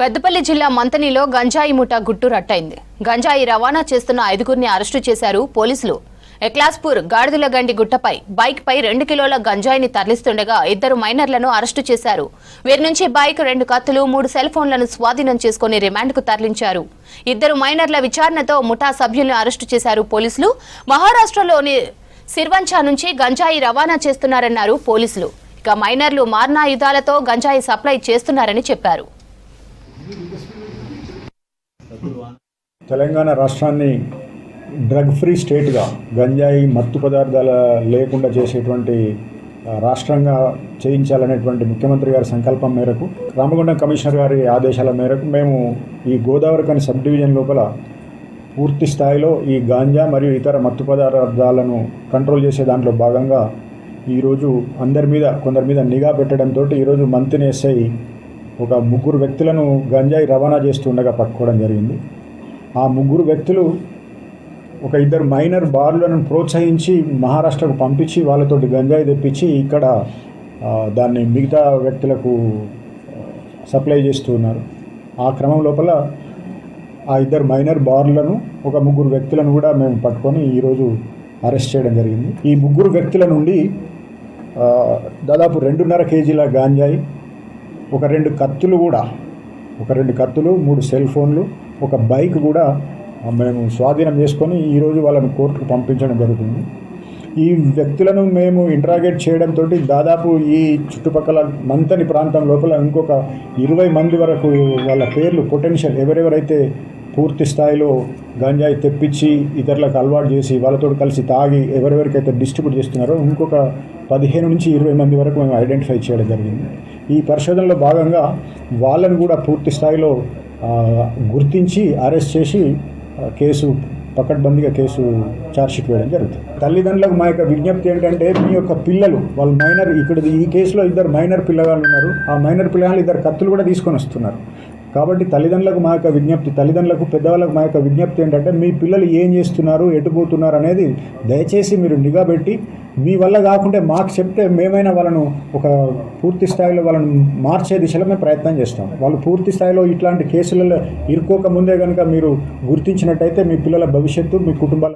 పెద్దపల్లి జిల్లా మంతనిలో గంజాయి ముఠా గుట్టు రట్టయింది. గంజాయి రవాణా చేస్తున్న 5గురిని అరెస్టు చేశారు పోలీసులు. ఎక్లాస్పూర్ గాడిదలగండి గుట్టపై బైక్ పై 2 కిలోల గంజాయిని తరలిస్తుండగా 2 మైనర్లను అరెస్టు చేశారు. వీరి నుంచి బైక్, 2 కత్తులు, 3 సెల్ ఫోన్లను స్వాధీనం చేసుకుని రిమాండ్కు తరలించారు. 2 మైనర్ల విచారణతో ముఠా సభ్యులను అరెస్టు చేశారు పోలీసులు. మహారాష్ట్రలోని సిర్వంచా నుంచి గంజాయి రవాణా చేస్తున్నారన్నారు పోలీసులు. ఇక మైనర్లు మారణాయుధాలతో గంజాయి సప్లై చేస్తున్నారని చెప్పారు. తెలంగాణ రాష్ట్రాన్ని డ్రగ్ ఫ్రీ స్టేట్గా గంజాయి మత్తు పదార్థాల లేకుండా చేసేటువంటి రాష్ట్రంగా చేయించాలనేటువంటి ముఖ్యమంత్రి గారి సంకల్పం మేరకు రామగుండం కమిషనర్ గారి ఆదేశాల మేరకు మేము ఈ గోదావరిఖని సబ్ డివిజన్ లోపల పూర్తి స్థాయిలో ఈ గాంజా మరియు ఇతర మత్తు పదార్థాలను కంట్రోల్ చేసే దాంట్లో భాగంగా ఈరోజు కొందరి మీద నిఘా పెట్టడంతో ఈరోజు మంత్రి ఎస్ఐ ఒక 3 వ్యక్తులను గంజాయి రవాణా చేస్తుండగా పట్టుకోవడం జరిగింది. ఆ 3 వ్యక్తులు ఒక 2 మైనర్ బార్లను ప్రోత్సహించి మహారాష్ట్రకు పంపించి వాళ్ళతోటి గంజాయి తెప్పించి ఇక్కడ దాన్ని మిగతా వ్యక్తులకు సప్లై చేస్తున్నారు. ఆ క్రమం లోపల ఆ 2 మైనర్ బార్లను ఒక 3 వ్యక్తులను కూడా మేము పట్టుకొని ఈరోజు అరెస్ట్ చేయడం జరిగింది. ఈ 3 వ్యక్తుల నుండి దాదాపు 2.5 కేజీల గాంజాయి, ఒక 2 కత్తులు, 3 సెల్ ఫోన్లు, ఒక బైక్ కూడా మేము స్వాధీనం చేసుకొని ఈరోజు వాళ్ళని కోర్టుకు పంపించడం జరుగుతుంది. ఈ వ్యక్తులను మేము ఇంట్రాగేట్ చేయడంతో దాదాపు ఈ చుట్టుపక్కల మంతని ప్రాంతం లోపల ఇంకొక 20 మంది వరకు వాళ్ళ పేర్లు పొటెన్షియల్ ఎవరెవరైతే పూర్తి స్థాయిలో గంజాయి తెప్పించి ఇతరులకు అలవాటు చేసి వాళ్ళతో కలిసి తాగి ఎవరెవరికైతే డిస్ట్రిబ్యూట్ చేస్తున్నారో ఇంకొక 15 నుంచి 20 మంది వరకు మేము ఐడెంటిఫై చేయడం జరిగింది. ఈ పరిశోధనలో భాగంగా వాళ్ళని కూడా పూర్తి స్థాయిలో గుర్తించి అరెస్ట్ చేసి పకడ్బందీగా కేసు ఛార్జ్షీట్ వేయడం జరుగుతుంది. తల్లిదండ్రులకు మా యొక్క విజ్ఞప్తి ఏంటంటే, మీ యొక్క పిల్లలు వాళ్ళు మైనర్, ఇక్కడ ఈ కేసులో 2 మైనర్ పిల్లగాళ్ళు ఉన్నారు. ఆ మైనర్ పిల్లగాళ్ళు 2 కత్తులు కూడా తీసుకొని వస్తున్నారు. కాబట్టి తల్లిదండ్రులకు మా యొక్క విజ్ఞప్తి, తల్లిదండ్రులకు పెద్దవాళ్ళకు మా యొక్క విజ్ఞప్తి ఏంటంటే, మీ పిల్లలు ఏం చేస్తున్నారు, ఎటుపోతున్నారు అనేది దయచేసి మీరు నిఘా పెట్టి మీ వల్ల కాకుంటే మాకు చెప్తే మేమైనా వాళ్ళను ఒక పూర్తి స్థాయిలో వాళ్ళని మార్చే దిశలో మేము ప్రయత్నం చేస్తాం. వాళ్ళు పూర్తి స్థాయిలో ఇట్లాంటి కేసులలో ఇరుక్కోక ముందే కనుక మీరు గుర్తించినట్టయితే మీ పిల్లల భవిష్యత్తు, మీ కుటుంబాల